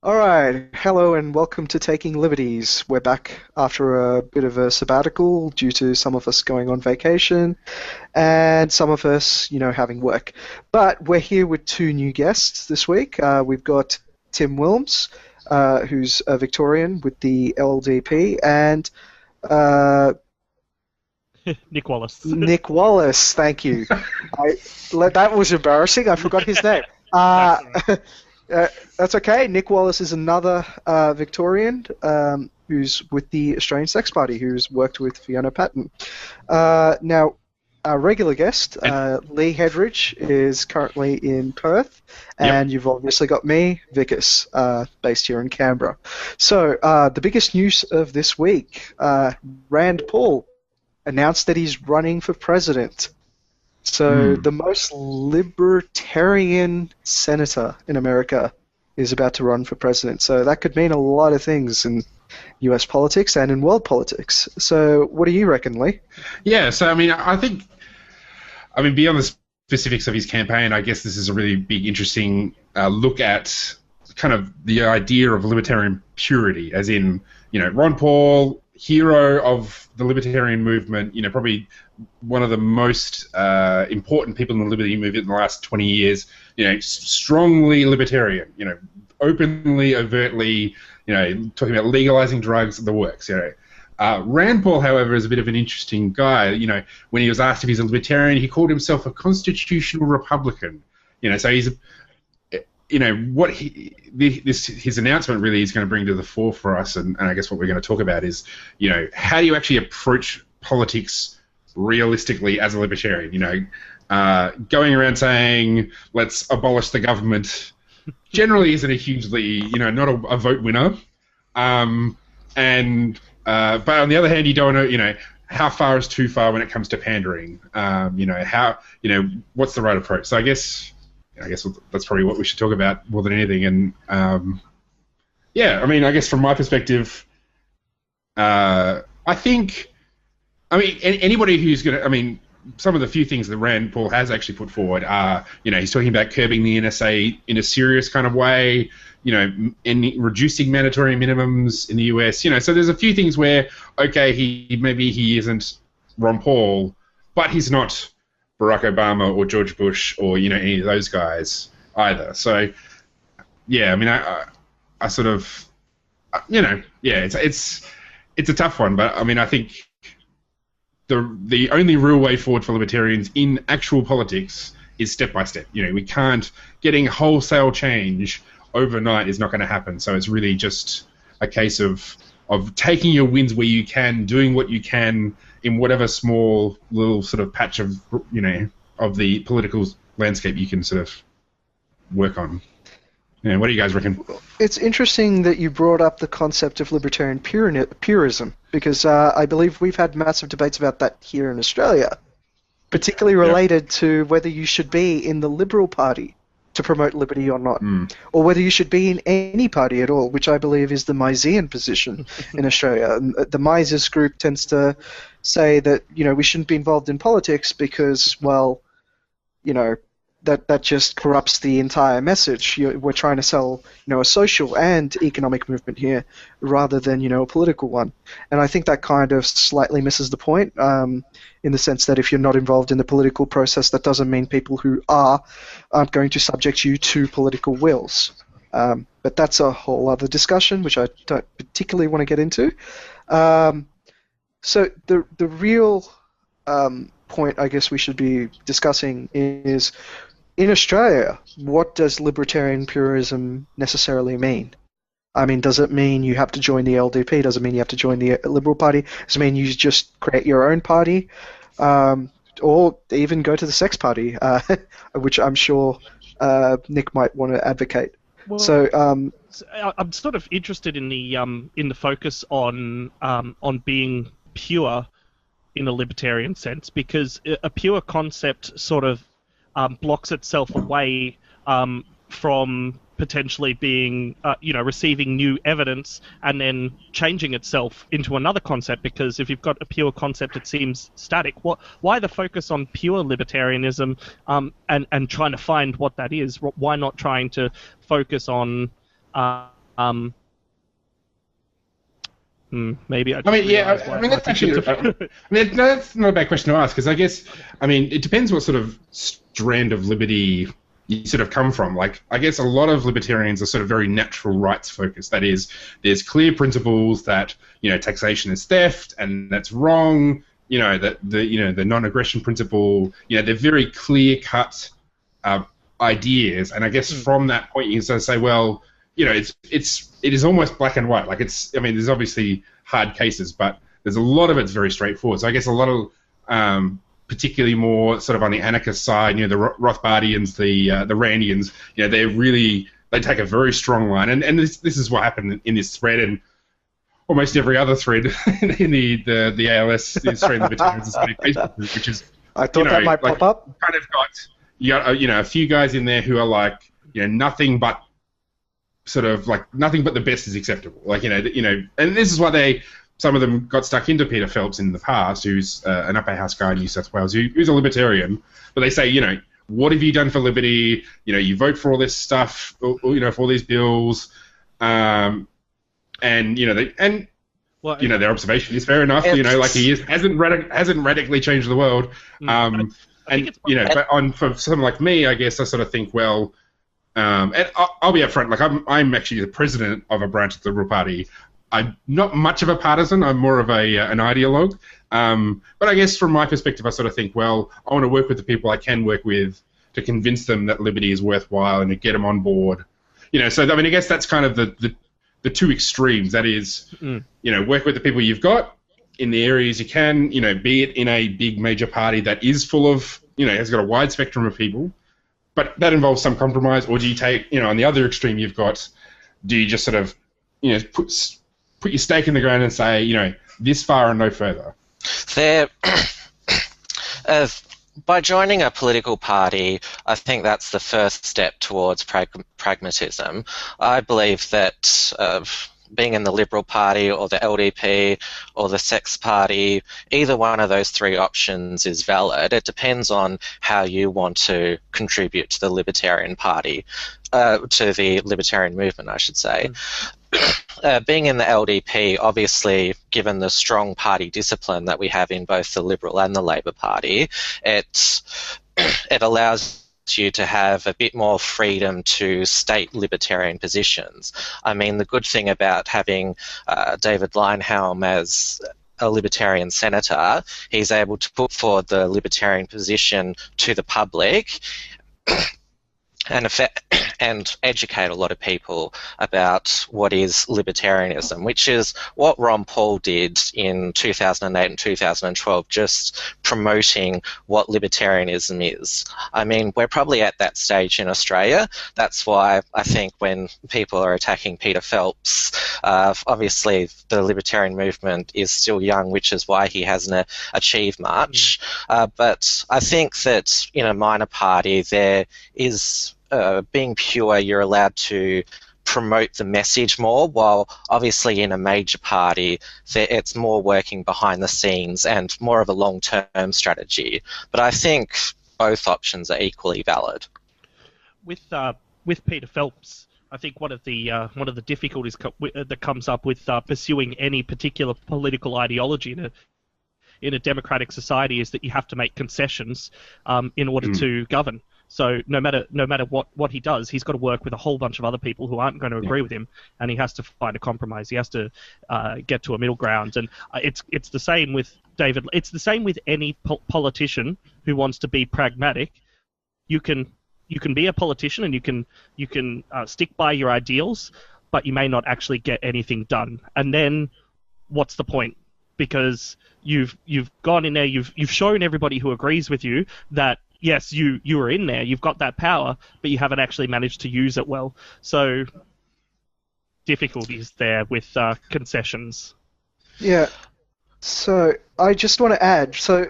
All right, hello and welcome to Taking Liberties. We're back after a bit of a sabbatical due to some of us going on vacation and some of us, having work. But we're here with two new guests this week. We've got Tim Wilms, who's a Victorian with the LDP, and uh, Nick Wallace. Nick Wallace. Thank you. That was embarrassing. I forgot his name. That's all right. That's okay. Nick Wallace is another Victorian who's with the Australian Sex Party, who's worked with Fiona Patten. Now, our regular guest, Lee Hedridge, is currently in Perth, and you've obviously got me, Vikas, based here in Canberra. So, the biggest news of this week, Rand Paul announced that he's running for president. So the most libertarian senator in America is about to run for president. So that could mean a lot of things in US politics and in world politics. So what do you reckon, Lee? Yeah, so beyond the specifics of his campaign, I guess this is a really big, interesting look at kind of the idea of libertarian purity, as in, Ron Paul, hero of the libertarian movement, probably one of the most important people in the liberty movement in the last 20 years, strongly libertarian, openly, overtly, talking about legalizing drugs, the works, Rand Paul, however, is a bit of an interesting guy. When he was asked if he's a libertarian, he called himself a constitutional Republican. So he's, what his announcement really is going to bring to the fore for us, and I guess what we're going to talk about is, how do you actually approach politics realistically as a libertarian? Going around saying let's abolish the government generally isn't a hugely, not a vote winner. But on the other hand, you don't know, how far is too far when it comes to pandering? What's the right approach? So I guess that's probably what we should talk about more than anything. And I guess from my perspective, I think, anybody who's going to, some of the few things that Rand Paul has actually put forward are, he's talking about curbing the NSA in a serious kind of way, and reducing mandatory minimums in the US. So there's a few things where, okay, he isn't Ron Paul, but he's not Barack Obama or George Bush or, any of those guys either. So, yeah, I sort of, it's a tough one, but I think the only real way forward for libertarians in actual politics is step by step. We can't, getting wholesale change overnight is not going to happen. So it's really just a case of taking your wins where you can, doing what you can in whatever small little sort of patch of, of the political landscape you can sort of work on. Yeah, what do you guys reckon? It's interesting that you brought up the concept of libertarian purism, because I believe we've had massive debates about that here in Australia, particularly related to whether you should be in the Liberal Party to promote liberty or not, or whether you should be in any party at all, which I believe is the Misesian position in Australia. And the Mises group tends to say that, we shouldn't be involved in politics because, well, that just corrupts the entire message. We're trying to sell, a social and economic movement here rather than, a political one. And I think that kind of slightly misses the point, in the sense that if you're not involved in the political process, that doesn't mean people who aren't going to subject you to political wills. But that's a whole other discussion, which I don't particularly want to get into. So the real point I guess we should be discussing is, in Australia, what does libertarian purism necessarily mean? Does it mean you have to join the LDP? Does it mean you have to join the Liberal Party? Does it mean you just create your own party? Or even go to the Sex Party, which I'm sure Nick might want to advocate. Well, So, I'm sort of interested in the focus on being pure in a libertarian sense, because a pure concept sort of blocks itself away from potentially being, receiving new evidence and then changing itself into another concept. Because if you've got a pure concept, it seems static. Why the focus on pure libertarianism and trying to find what that is? Why not trying to focus on Maybe I mean, that's actually. No, that's not a bad question to ask, because I guess, it depends what sort of strand of liberty you sort of come from. Like, I guess a lot of libertarians are sort of very natural rights focused. That is, there's clear principles that taxation is theft and that's wrong. That the non-aggression principle. They're very clear cut ideas, and I guess from that point you can sort of say, well, it is almost black and white. Like, there's obviously hard cases, but there's a lot of it's very straightforward. So I guess a lot of, particularly more sort of on the anarchist side, the Rothbardians, the Randians, they take a very strong line, and this is what happened in this thread and almost every other thread in the ALS, the Australian Libertarian Society Facebook group, which is I thought that might pop up. Kind of got a few guys in there who are like nothing but the best is acceptable. And this is why some of them got stuck into Peter Phelps in the past, who's an upper house guy in New South Wales, who's a libertarian. But they say, what have you done for liberty? You vote for all this stuff, for all these bills, and their observation is fair enough. He hasn't radically changed the world. But for someone like me, I guess I sort of think, well. And I'll be upfront. Like, I'm actually the president of a branch of the Liberal Party. I'm not much of a partisan. I'm more of an ideologue. But I guess from my perspective, I sort of think, well, I want to work with the people I can work with to convince them that liberty is worthwhile and to get them on board. So I guess that's kind of the two extremes. That is, work with the people you've got in the areas you can. Be it in a big major party that is full of, has got a wide spectrum of people. But that involves some compromise, or do you take, on the other extreme do you just sort of, put your stake in the ground and say, this far and no further? By joining a political party, I think that's the first step towards pragmatism. I believe that being in the Liberal Party or the LDP or the Sex Party, either one of those three options is valid. It depends on how you want to contribute to the Libertarian Party, to the Libertarian movement, I should say. Being in the LDP, obviously, given the strong party discipline that we have in both the Liberal and the Labor Party, it allows you to have a bit more freedom to state libertarian positions. The good thing about having David Leyonhjelm as a libertarian senator, he's able to put forward the libertarian position to the public and educate a lot of people about what is libertarianism, which is what Ron Paul did in 2008 and 2012, just promoting what libertarianism is. We're probably at that stage in Australia. That's why I think when people are attacking Peter Phelps, obviously the libertarian movement is still young, which is why he hasn't achieved much. But I think that in a minor party there is being pure, you're allowed to promote the message more, while obviously in a major party it's more working behind the scenes and more of a long-term strategy. But I think both options are equally valid. With Peter Phelps, I think one of the difficulties that comes up with pursuing any particular political ideology in a democratic society is that you have to make concessions in order to govern. So no matter what he does, he's got to work with a whole bunch of other people who aren't going to agree with him, and he has to find a compromise. He has to get to a middle ground, and it's the same with David. It's the same with any politician who wants to be pragmatic. You can be a politician and you can stick by your ideals, but you may not actually get anything done. And then what's the point? Because you've gone in there, you've shown everybody who agrees with you that yes, you are in there, you've got that power, but you haven't actually managed to use it well. So difficulties there with concessions. Yeah. So I just want to add, so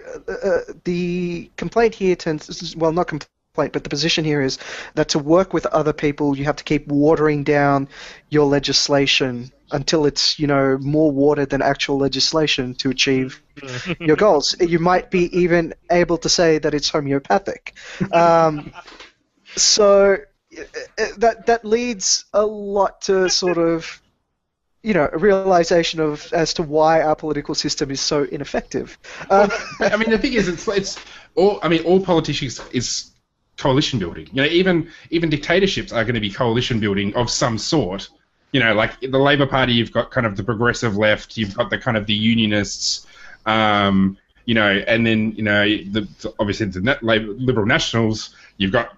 the complaint here tends, well, not complaint, but the position here is that to work with other people, you have to keep watering down your legislation until it's, more watered than actual legislation to achieve your goals. You might be even able to say that it's homeopathic. So that leads a lot to sort of, a realization of as to why our political system is so ineffective. I mean, the thing is, it's all. I mean, all politics is coalition building. Even dictatorships are going to be coalition building of some sort. Like the Labor Party, you've got kind of the progressive left, you've got the kind of the unionists, and then obviously the Liberal Nationals. You've got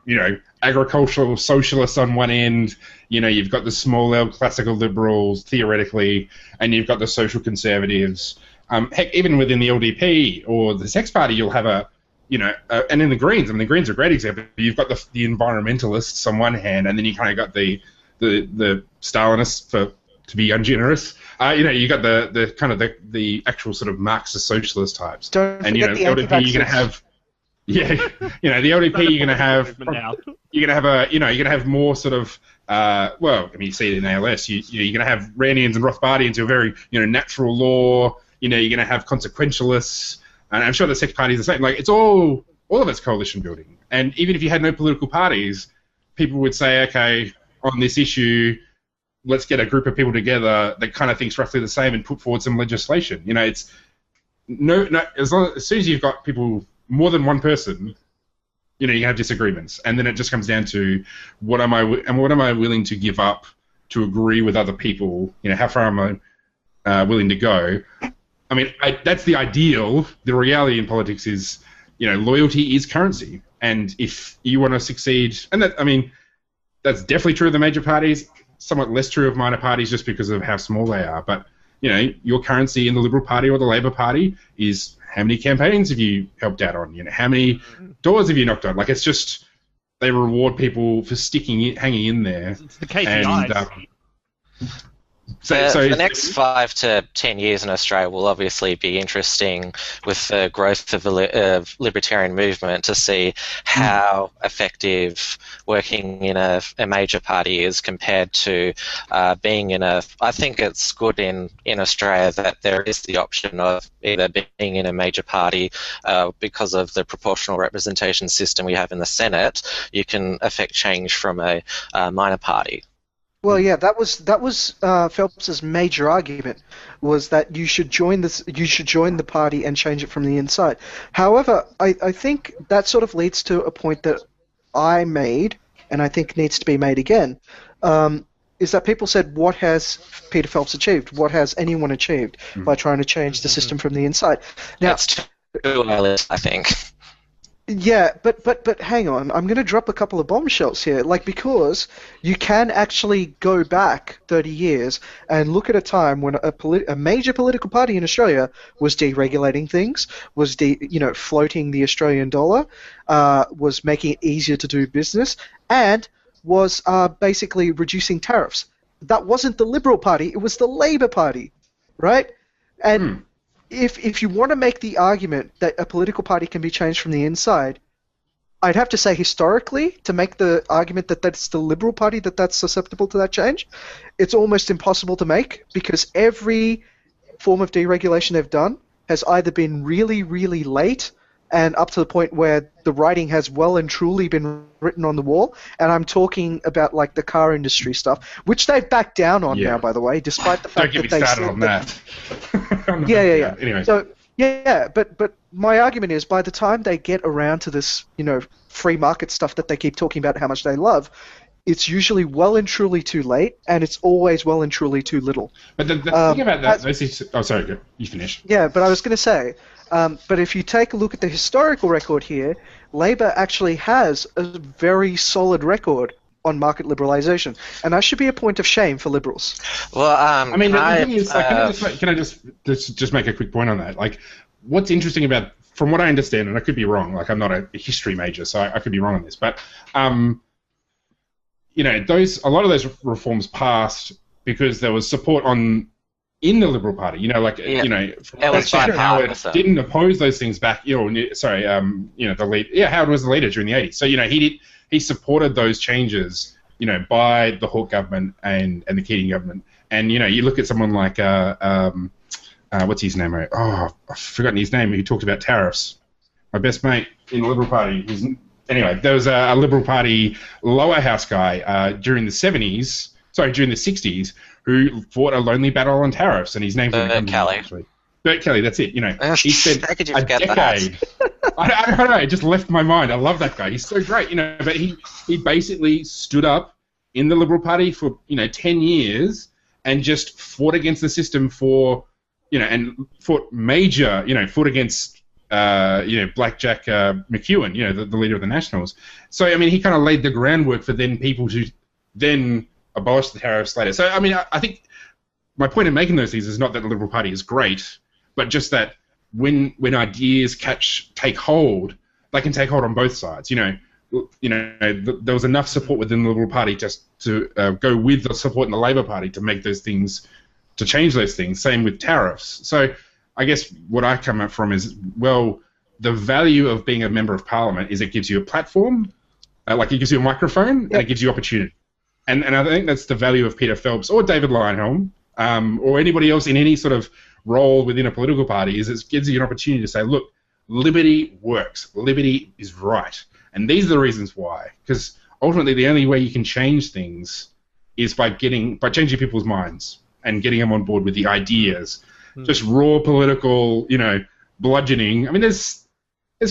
agricultural socialists on one end. You've got the small L classical liberals theoretically, and you've got the social conservatives. Heck, even within the LDP or the Sex Party, you'll have and in the Greens. I mean, the Greens are a great example. You've got the environmentalists on one hand, and then you kind of got the Stalinists, to be ungenerous. You got the kind of the actual sort of Marxist socialist types. Don't forget the LDP, you're going to have. Yeah, the LDP you're going to have. You're going to have more sort of. You see it in ALS. You're going to have Randians and Rothbardians who are very natural law. You're going to have consequentialists, and I'm sure the Sex Party is the same. Like it's all of it's coalition building. And even if you had no political parties, people would say, okay, on this issue, let's get a group of people together that kind of thinks roughly the same and put forward some legislation. It's as soon as you've got people, more than one person, you have disagreements, and then it just comes down to what am I willing to give up to agree with other people? How far am I willing to go? I mean, that's the ideal. The reality in politics is, loyalty is currency, and if you want to succeed, and that's definitely true of the major parties. Somewhat less true of minor parties, just because of how small they are. But your currency in the Liberal Party or the Labor Party is how many campaigns have you helped out on? How many doors have you knocked on? Like, it's just they reward people for hanging in there. It's the KPIs. The next 5 to 10 years in Australia will obviously be interesting with the growth of the libertarian movement to see how effective working in a major party is compared to being in a... I think it's good in Australia that there is the option of either being in a major party because of the proportional representation system we have in the Senate. You can affect change from a minor party. Well, yeah, that was Phelps's major argument, was that you should join the party and change it from the inside. However, I think that sort of leads to a point that I made, and I think needs to be made again, is that people said, what has Peter Phelps achieved? What has anyone achieved by trying to change the system from the inside? Now, that's too early, I think. Yeah, but hang on. I'm going to drop a couple of bombshells here. Because you can actually go back 30 years and look at a time when a major political party in Australia was deregulating things, was floating the Australian dollar, was making it easier to do business, and was basically reducing tariffs. That wasn't the Liberal Party, it was the Labor Party, right? And if you want to make the argument that a political party can be changed from the inside, I'd have to say historically, to make the argument that that's the Liberal Party that's susceptible to that change, it's almost impossible to make, because every form of deregulation they've done has either been really, really late and up to the point where the writing has well and truly been written on the wall. And I'm talking about like the car industry stuff, which they've backed down on now, by the way, despite the fact that they started on that. Yeah. Anyway. So but my argument is, by the time they get around to this, free market stuff that they keep talking about how much they love, it's usually well and truly too late, and it's always well and truly too little. But the thing about that, sorry, go. You finish. Yeah, but I was going to say, but if you take a look at the historical record here, Labor actually has a very solid record on market liberalisation, and that should be a point of shame for Liberals. Well, the thing is, can I just make a quick point on that? Like, what's interesting about, from what I understand, and I could be wrong, like I'm not a history major, so I could be wrong on this, but a lot of those reforms passed because there was support in the Liberal Party. Howard didn't oppose those things back. The lead. Yeah, Howard was the leader during the 80s. So he supported those changes. By the Hawke government and the Keating government. And you look at someone like what's his name? I've forgotten his name. Who talked about tariffs? My best mate in the Liberal Party. anyway, there was a Liberal Party lower house guy during the 60s, who fought a lonely battle on tariffs, and his name's Bert Kelly. Bert Kelly, that's it. He spent How could you a forget decade. I don't know, it just left my mind. I love that guy. He's so great, But he basically stood up in the Liberal Party for 10 years and just fought against the system for and fought against Blackjack McEwen, the leader of the Nationals. So he kind of laid the groundwork for people to then abolish the tariffs later. So I think my point in making those things is not that the Liberal Party is great, but just that when ideas take hold, they can take hold on both sides. There was enough support within the Liberal Party just to go with the support in the Labor Party to make those things, to change those things. Same with tariffs. So I guess what I come up from is, well, the value of being a member of Parliament is it gives you a platform, it gives you a microphone, and it gives you opportunity. And I think that's the value of Peter Phelps or David Leyonhjelm, or anybody else in any sort of role within a political party, is it gives you an opportunity to say, look, liberty works. Liberty is right. And these are the reasons why. Because ultimately the only way you can change things is by changing people's minds and getting them on board with the ideas. Just raw political, bludgeoning. There's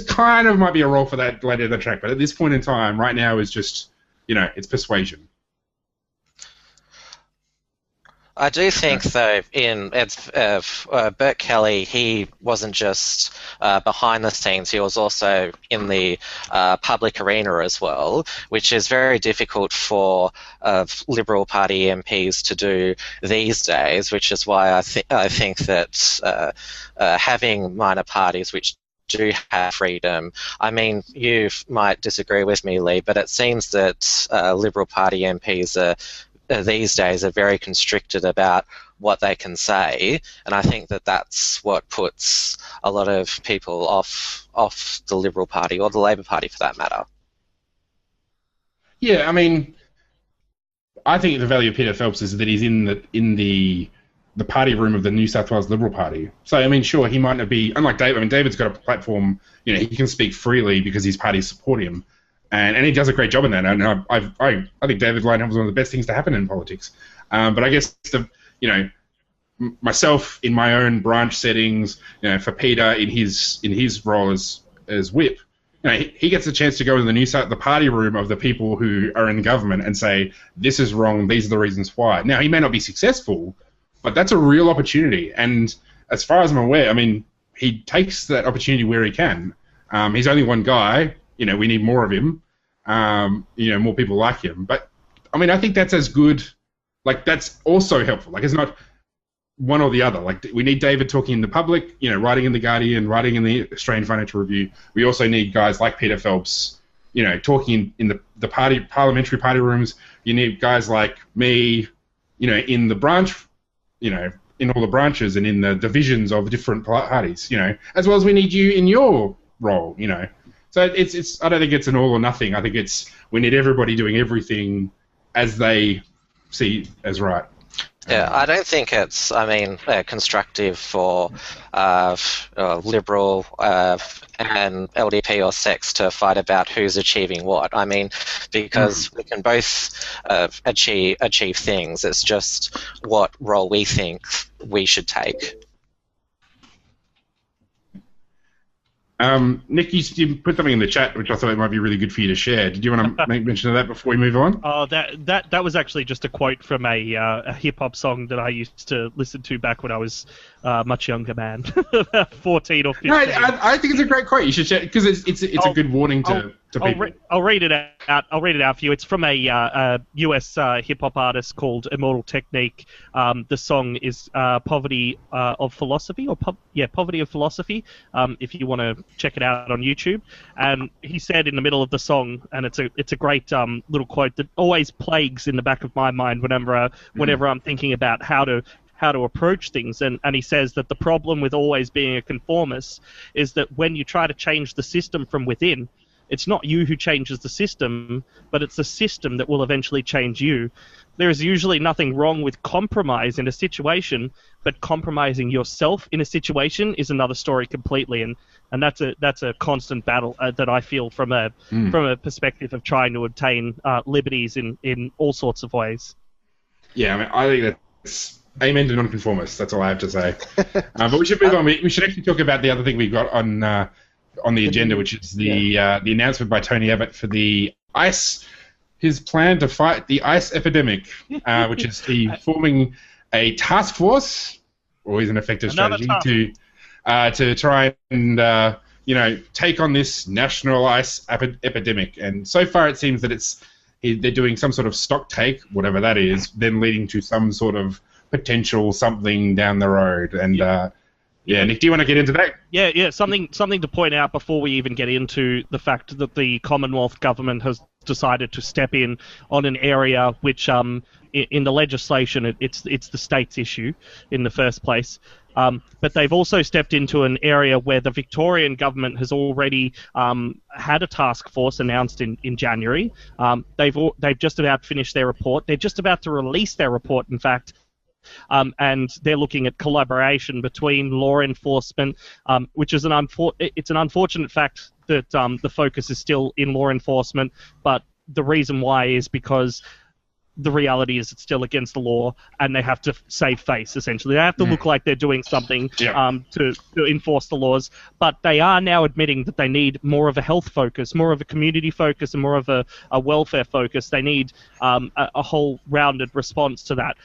kind of might be a role for that later in the track, but at this point in time, right now, is just, it's persuasion. I do think, though, Bert Kelly, he wasn't just behind the scenes, he was also in the public arena as well, which is very difficult for Liberal Party MPs to do these days, which is why I think that having minor parties which do have freedom. You might disagree with me, Lee, but it seems that Liberal Party MPs these days are very constricted about what they can say, and I think that that's what puts a lot of people off the Liberal Party, or the Labor Party for that matter. Yeah, I think the value of Peter Phelps is that he's in the party room of the New South Wales Liberal Party. So, sure, he might not be, unlike David, David's got a platform, he can speak freely because his parties support him. And he does a great job in that. And I think David Leyonhjelm was one of the best things to happen in politics. But I guess myself in my own branch settings, for Peter in his role as whip, he gets a chance to go to the party room of the people who are in government and say, this is wrong, these are the reasons why. Now, he may not be successful, but that's a real opportunity. And as far as I'm aware, he takes that opportunity where he can. He's only one guy. We need more of him, more people like him. But, I think that's as good, that's also helpful. It's not one or the other. We need David talking in the public, writing in The Guardian, writing in the Australian Financial Review. We also need guys like Peter Phelps, talking in the parliamentary party rooms. You need guys like me, in the branch, in all the branches and in the divisions of different parties, as well as we need you in your role, So it's I don't think it's an all or nothing. I think we need everybody doing everything as they see as right. Yeah, I don't think it's, constructive for Liberal and LDP or Sex to fight about who's achieving what. Because we can both achieve things. It's just what role we think we should take. Nick, you put something in the chat which I thought might be really good for you to share. Did you want to make mention of that before we move on? Oh, that was actually just a quote from a hip hop song that I used to listen to back when I was much younger man, 14 or 15. No, I think it's a great quote. You should share because it's a good warning to people. I'll read it out. I'll read it out for you. It's from a US hip hop artist called Immortal Technique. The song is "Poverty of Philosophy" or "Poverty of Philosophy." If you want to check it out on YouTube. And he said in the middle of the song, and it's a great little quote that always plagues in the back of my mind whenever I'm thinking about how to approach things, and he says that the problem with always being a conformist is that when you try to change the system from within, it's not you who changes the system, but it's the system that will eventually change you. There is usually nothing wrong with compromise in a situation, but compromising yourself in a situation is another story completely, and and that's a constant battle that I feel from a perspective of trying to obtain liberties in all sorts of ways. Yeah, I mean, I think that's amen to nonconformists. That's all I have to say. But we should move on. We should actually talk about the other thing we got on the agenda, which is the announcement by Tony Abbott for his plan to fight the ice epidemic, which is forming a task force, always an effective strategy, to try and take on this national ice epidemic. And so far, it seems that they're doing some sort of stock take, whatever that is, then leading to some sort of potential something down the road. And Nick, do you want to get into that? Yeah. Something to point out before we even get into the fact that the Commonwealth government has decided to step in on an area which, in the legislation, it's the state's issue in the first place. But they've also stepped into an area where the Victorian government has already had a task force announced in January. They've just about finished their report. They're just about to release their report, in fact. And they're looking at collaboration between law enforcement, which is it's an unfortunate fact that the focus is still in law enforcement, but the reason why is because the reality is it's still against the law, and they have to save face, essentially. They have to look like they're doing something to enforce the laws, but they are now admitting that they need more of a health focus, more of a community focus, and more of a welfare focus. They need a whole rounded response to that.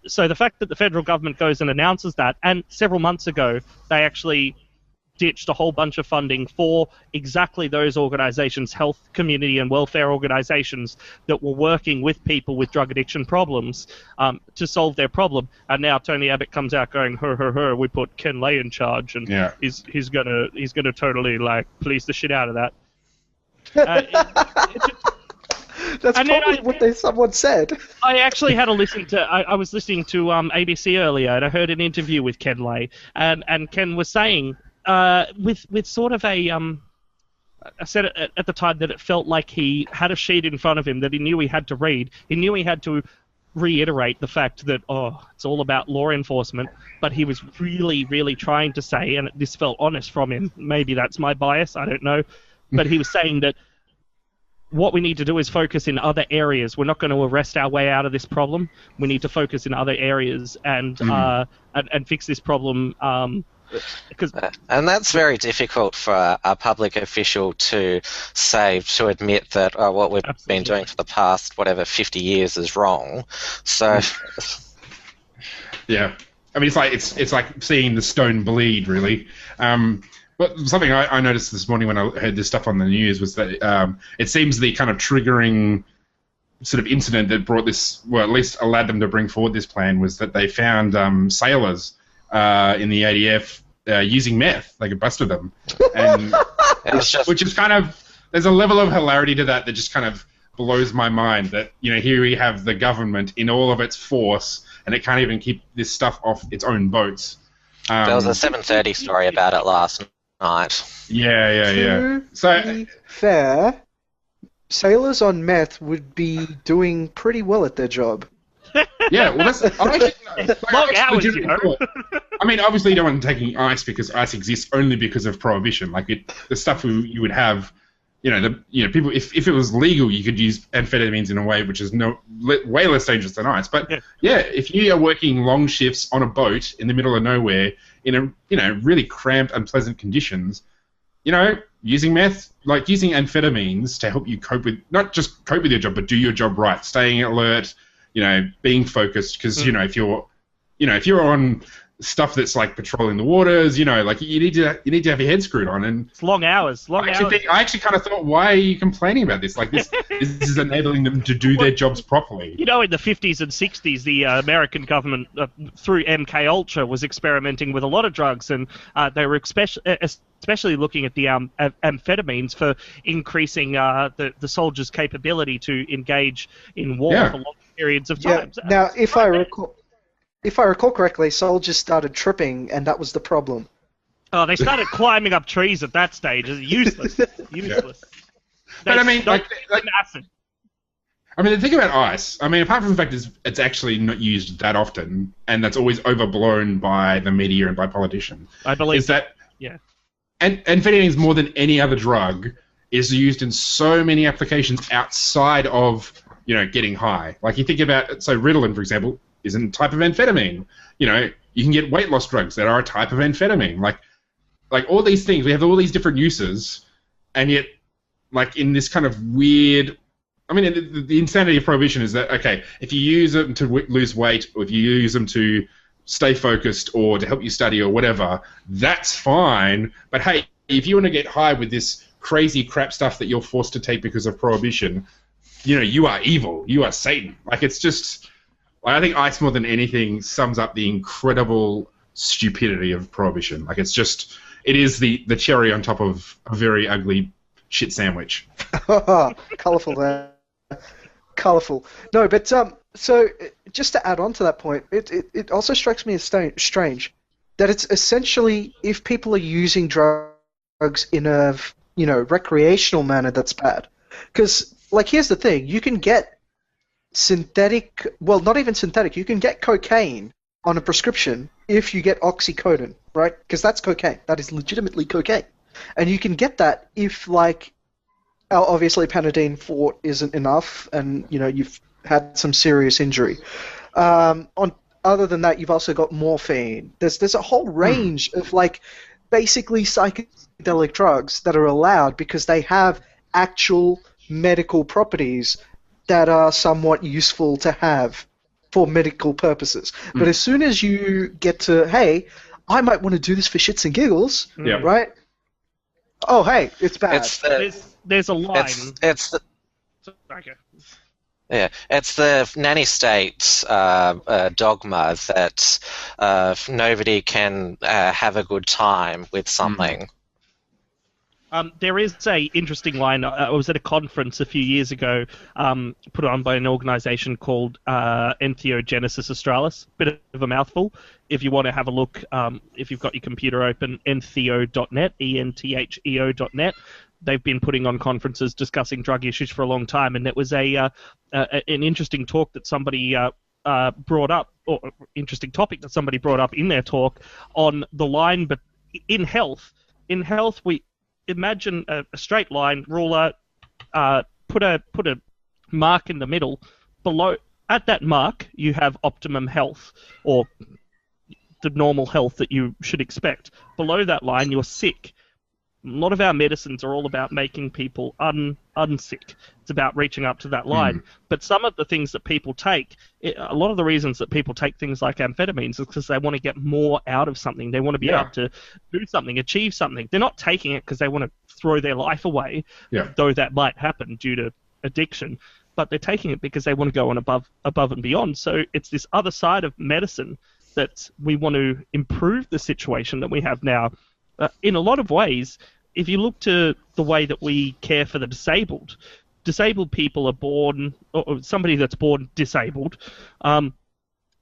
So the fact that the federal government goes and announces that, and several months ago they actually ditched a whole bunch of funding for exactly those organizations, health, community, and welfare organizations that were working with people with drug addiction problems to solve their problem. And now Tony Abbott comes out going, we put Ken Lay in charge, and he's gonna totally police the shit out of that. That's probably what someone said. I actually had a listen to. I was listening to ABC earlier, and I heard an interview with Ken Lay, and Ken was saying, with sort of I said at the time that it felt like he had a sheet in front of him that he knew he had to read. He knew he had to reiterate the fact that, it's all about law enforcement, but he was really, really trying to say, and this felt honest from him, maybe that's my bias, I don't know, but he was saying that what we need to do is focus in other areas. We're not going to arrest our way out of this problem. We need to focus in other areas and fix this problem. And that's very difficult for a public official to say, to admit that what we've been doing for the past, 50 years is wrong. So, yeah, I mean, it's like seeing the stone bleed, really. But something I noticed this morning when I heard this stuff on the news was that it seems the kind of triggering sort of incident that brought this, well, at least allowed them to bring forward this plan, was that they found sailors in the ADF using meth. They could busted them, and which is kind of, there's a level of hilarity to that just kind of blows my mind. That here we have the government in all of its force, and it can't even keep this stuff off its own boats. There was a 7:30 story about it last night. Yeah. So, to be fair, sailors on meth would be doing pretty well at their job. Yeah, well, that's long hours, I mean, obviously, you don't want taking ice because ice exists only because of prohibition. Like the stuff you would have, people. If it was legal, you could use amphetamines in a way which is way less dangerous than ice. But if you are working long shifts on a boat in the middle of nowhere in a really cramped, unpleasant conditions, using meth, like using amphetamines to help you not just cope with your job, but do your job right, staying alert. Being focused, because if you're on stuff that's like patrolling the waters, you need to have your head screwed on, and it's long hours. I actually kind of thought, why are you complaining about this? Like this is enabling them to do their jobs properly. In the 50s and 60s, the American government through MK Ultra was experimenting with a lot of drugs, and they were especially looking at the amphetamines for increasing the soldiers' capability to engage in war for long periods of time. Yeah. Now, if I recall correctly, soldiers started tripping, and that was the problem. Oh, they started climbing up trees at that stage. It's useless. Useless. But I mean, acid. I mean, the thing about ice, apart from the fact it's actually not used that often, and that's always overblown by the media and by politicians. I believe is that. Yeah. And amphetamines, more than any other drug, is used in so many applications outside of, you know, getting high. Like you think about, so Ritalin, for example, is a type of amphetamine. You know, you can get weight loss drugs that are a type of amphetamine. Like all these things, we have all these different uses, and yet, like in this kind of weird, I mean, the insanity of prohibition is that, okay, if you use them to lose weight, or if you use them to stay focused or to help you study or whatever, that's fine. But hey, if you want to get high with this crazy crap stuff that you're forced to take because of prohibition, you know, you are evil. You are Satan. Like, it's just, I think ice more than anything sums up the incredible stupidity of prohibition. Like, it's just, it is the cherry on top of a very ugly shit sandwich. Colourful there. Colourful. No, but so just to add on to that point, it also strikes me as strange that it's essentially, if people are using drugs in a, you know, recreational manner, that's bad. Because, like, here's the thing, you can get synthetic, well, not even synthetic, you can get cocaine on a prescription if you get oxycodone, right? Because that's cocaine. That is legitimately cocaine. And you can get that if, like, obviously Panadine Forte isn't enough, and, you know, you've had some serious injury. Other than that, you've also got morphine. There's a whole range of, like, basically psychedelic drugs that are allowed because they have actual medical properties that are somewhat useful to have for medical purposes. But as soon as you get to, hey, I might want to do this for shits and giggles, right? Oh, hey, it's bad. There's a line. Okay. Yeah, it's the nanny state dogma that nobody can have a good time with something. There is a interesting line. I was at a conference a few years ago, put on by an organisation called Entheogenesis Australis. Bit of a mouthful. If you want to have a look, if you've got your computer open, entheo.net, entheo.net. They've been putting on conferences discussing drug issues for a long time, and it was an interesting talk that somebody brought up, or interesting topic that somebody brought up in their talk on the line. But in health, we imagine a straight line ruler, put a mark in the middle. Below, at that mark, you have optimum health, or the normal health that you should expect. Below that line, you're sick. A lot of our medicines are all about making people unsick. It's about reaching up to that line. But some of the things that people take, a lot of the reasons that people take things like amphetamines is because they want to get more out of something. They want to be able to do something, achieve something. They're not taking it because they want to throw their life away, though that might happen due to addiction. But they're taking it because they want to go on above and beyond. So it's this other side of medicine that we want to improve the situation that we have now. In a lot of ways, if you look to the way that we care for the disabled people are born, or somebody that's born disabled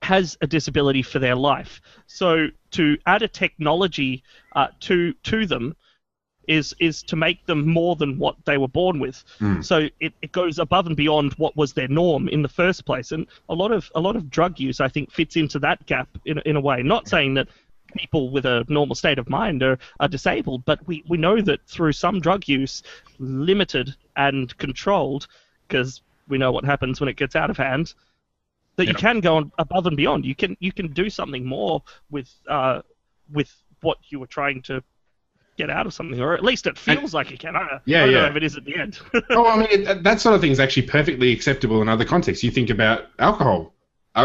has a disability for their life. So to add a technology to them is to make them more than what they were born with. So it goes above and beyond what was their norm in the first place. And a lot of drug use, I think, fits into that gap in a way. Not saying that people with a normal state of mind are disabled, but we know that through some drug use, limited and controlled, because we know what happens when it gets out of hand, that you can go on above and beyond. You can do something more with what you were trying to get out of something, or at least it feels like you can. I don't know if it is at the end. I mean, that sort of thing is actually perfectly acceptable in other contexts. You think about alcohol.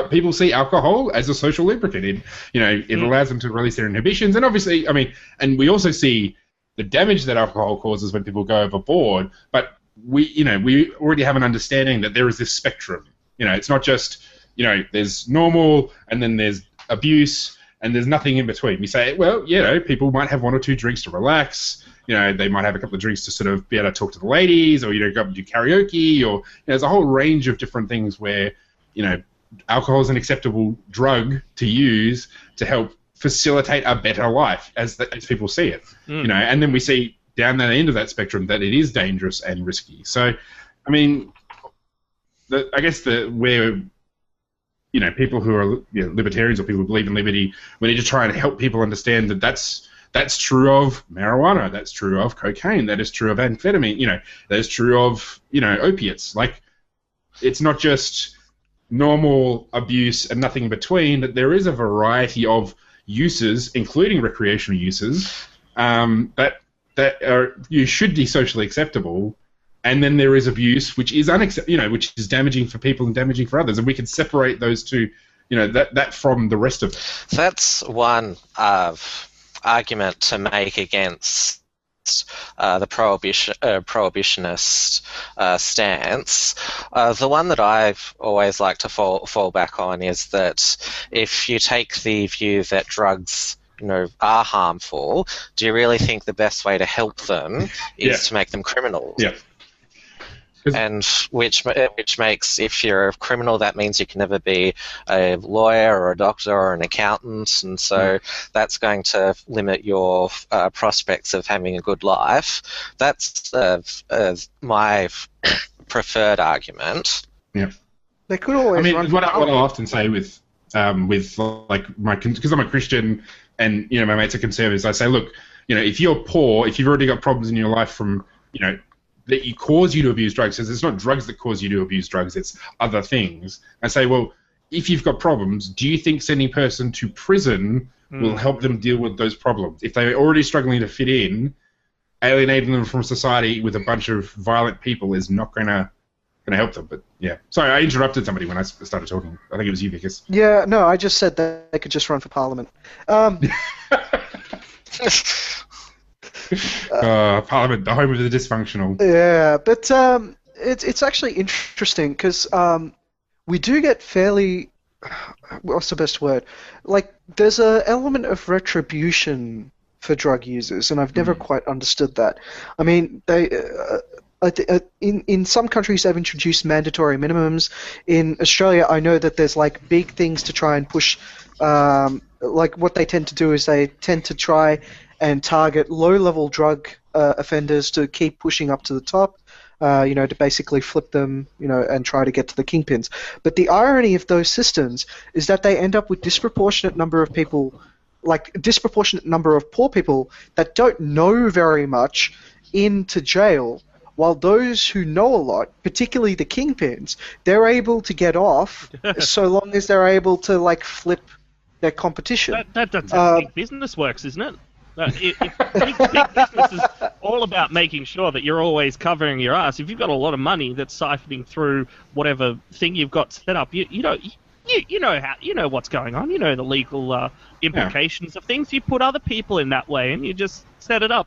People see alcohol as a social lubricant. It allows them to release their inhibitions, and obviously, I mean, and we also see the damage that alcohol causes when people go overboard. But we already have an understanding that there is this spectrum. It's not just there's normal, and then there's abuse, and there's nothing in between. We say, well, people might have one or two drinks to relax. They might have a couple of drinks to sort of be able to talk to the ladies, or go up and do karaoke, or there's a whole range of different things where alcohol is an acceptable drug to use to help facilitate a better life as people see it. And then we see down that end of that spectrum that it is dangerous and risky. So, I mean, I guess where people who are libertarians or people who believe in liberty, we need to try and help people understand that that's That's true of marijuana. That's true of cocaine. That is true of amphetamine. That is true of opiates. Like, it's not just normal abuse and nothing in between. That there is a variety of uses, including recreational uses, that you should be socially acceptable. And then there is abuse, which is which is damaging for people and damaging for others, and we can separate those two, that from the rest of it. That's one argument to make against the prohibitionist stance. The one that I've always liked to fall back on is that if you take the view that drugs are harmful, do you really think the best way to help them is to make them criminals? Yeah. And which makes, if you're a criminal, that means you can never be a lawyer or a doctor or an accountant, and so that's going to limit your prospects of having a good life. That's my preferred argument. Yeah. They could always. What I often say with like because I'm a Christian and my mates are conservatives, I say, look, if you're poor, if you've already got problems in your life from that cause you to abuse drugs, because it's not drugs that cause you to abuse drugs, it's other things. I say, well, if you've got problems, do you think sending a person to prison will help them deal with those problems? If they're already struggling to fit in, alienating them from society with a bunch of violent people is not going to help them. But yeah, sorry, I interrupted somebody when I started talking. I think it was you, Vikas. Yeah, no, I just said that they could just run for parliament. Parliament, the home of the dysfunctional. Yeah, but it's actually interesting because we do get fairly, what's the best word? Like, there's an element of retribution for drug users, and I've never quite understood that. I mean, in some countries they've introduced mandatory minimums. In Australia, I know that there's like big things to try and push. Like what they tend to do is they tend to try and target low-level drug offenders to keep pushing up to the top, to basically flip them, and try to get to the kingpins. But the irony of those systems is that they end up with disproportionate number of people, like disproportionate number of poor people that don't know very much into jail, while those who know a lot, particularly the kingpins, they're able to get off so long as they're able to like flip their competition. That's how big business works, isn't it? Big business is all about making sure that you're always covering your ass. If you've got a lot of money that's siphoning through whatever thing you've got set up, you know what's going on. You know the legal implications of things. You put other people in that way, and you just set it up.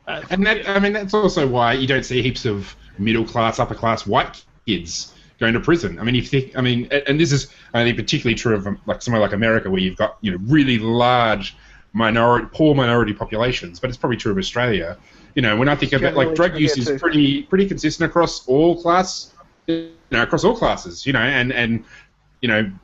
That's also why you don't see heaps of middle class, upper class white kids going to prison. And this is particularly true of like somewhere like America, where you've got really large poor minority populations, but it's probably true of Australia. When I think about like drug use is pretty consistent across all across all classes. And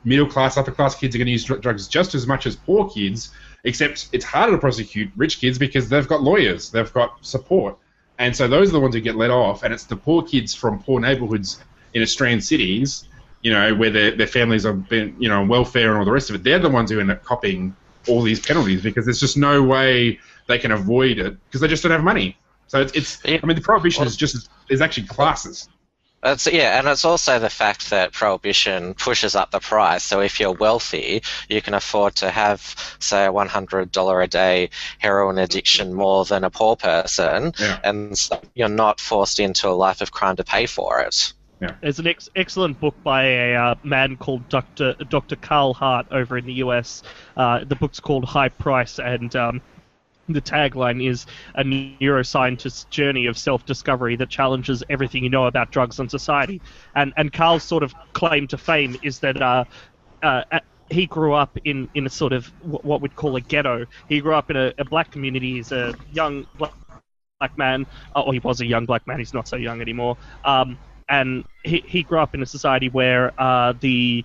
middle class, upper class kids are going to use drugs just as much as poor kids, except it's harder to prosecute rich kids because they've got lawyers, they've got support, and so those are the ones who get let off. And it's the poor kids from poor neighbourhoods in Australian cities, where their families have been, on welfare and all the rest of it. They're the ones who end up copping all these penalties because there's just no way they can avoid it because they just don't have money. So the prohibition is actually classes. And it's also the fact that prohibition pushes up the price. So if you're wealthy, you can afford to have, say, a $100 a day heroin addiction more than a poor person, and so you're not forced into a life of crime to pay for it. Yeah. There's an excellent book by a man called Dr. Carl Hart over in the US. The book's called High Price, and the tagline is a neuroscientist's journey of self-discovery that challenges everything you know about drugs and society. And Carl's sort of claim to fame is that he grew up in a sort of what we'd call a ghetto. He grew up in a black community. He's a young black man. He was a young black man. He's not so young anymore. And he grew up in a society where the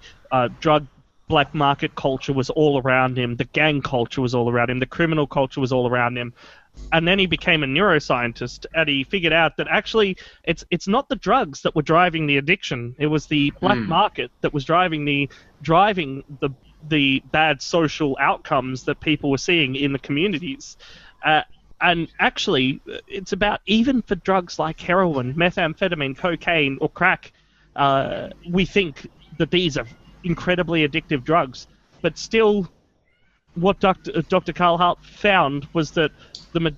drug black market culture was all around him, the gang culture was all around him, the criminal culture was all around him. And then he became a neuroscientist, and he figured out that actually it's not the drugs that were driving the addiction. It was the black market that was driving the bad social outcomes that people were seeing in the communities. And actually, it's about, even for drugs like heroin, methamphetamine, cocaine, or crack, we think that these are incredibly addictive drugs. But still, what Dr. Carl Hart found was that the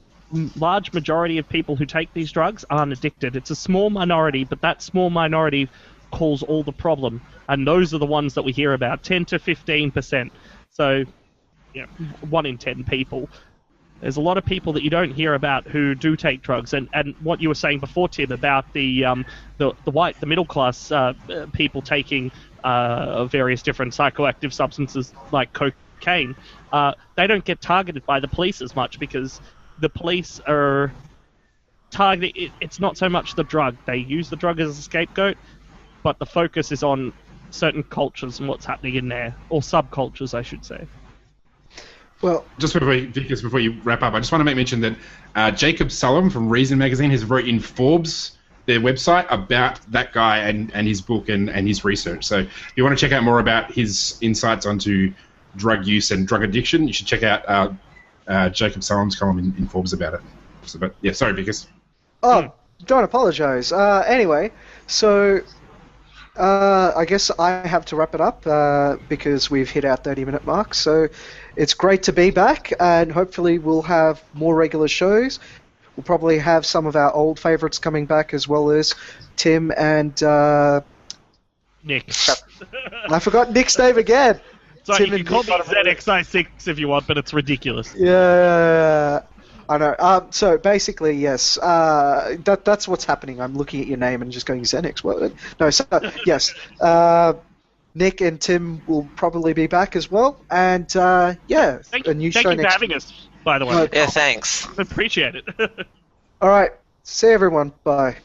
large majority of people who take these drugs aren't addicted. It's a small minority, but that small minority cause all the problem. And those are the ones that we hear about, 10 to 15%. So, 1 in 10 people. There's a lot of people that you don't hear about who do take drugs, and what you were saying before, Tim, about the middle class people taking various different psychoactive substances like cocaine, they don't get targeted by the police as much because the police are targeting. It's not so much the drug; they use the drug as a scapegoat, but the focus is on certain cultures and what's happening in there, or subcultures, I should say. Well, just before you wrap up, I just want to make mention that Jacob Sullum from Reason Magazine has wrote in Forbes, their website, about that guy and his book and his research. So if you want to check out more about his insights onto drug use and drug addiction, you should check out Jacob Sullum's column in Forbes about it. So, but yeah, sorry, Vikas. Oh, don't apologise. Anyway, so I guess I have to wrap it up because we've hit our 30-minute mark. So it's great to be back, and hopefully we'll have more regular shows. We'll probably have some of our old favourites coming back, as well as Tim and Nick. I forgot Nick's name again. So Tim you can call me ZXI6 if you want, but it's ridiculous. Yeah, I know. So basically, yes, that's what's happening. I'm looking at your name and just going Xenix. What? No, so yes, Nick and Tim will probably be back as well, and a new show next. Thank you for having us, by the way. Yeah, thanks. I appreciate it. All right, see everyone. Bye.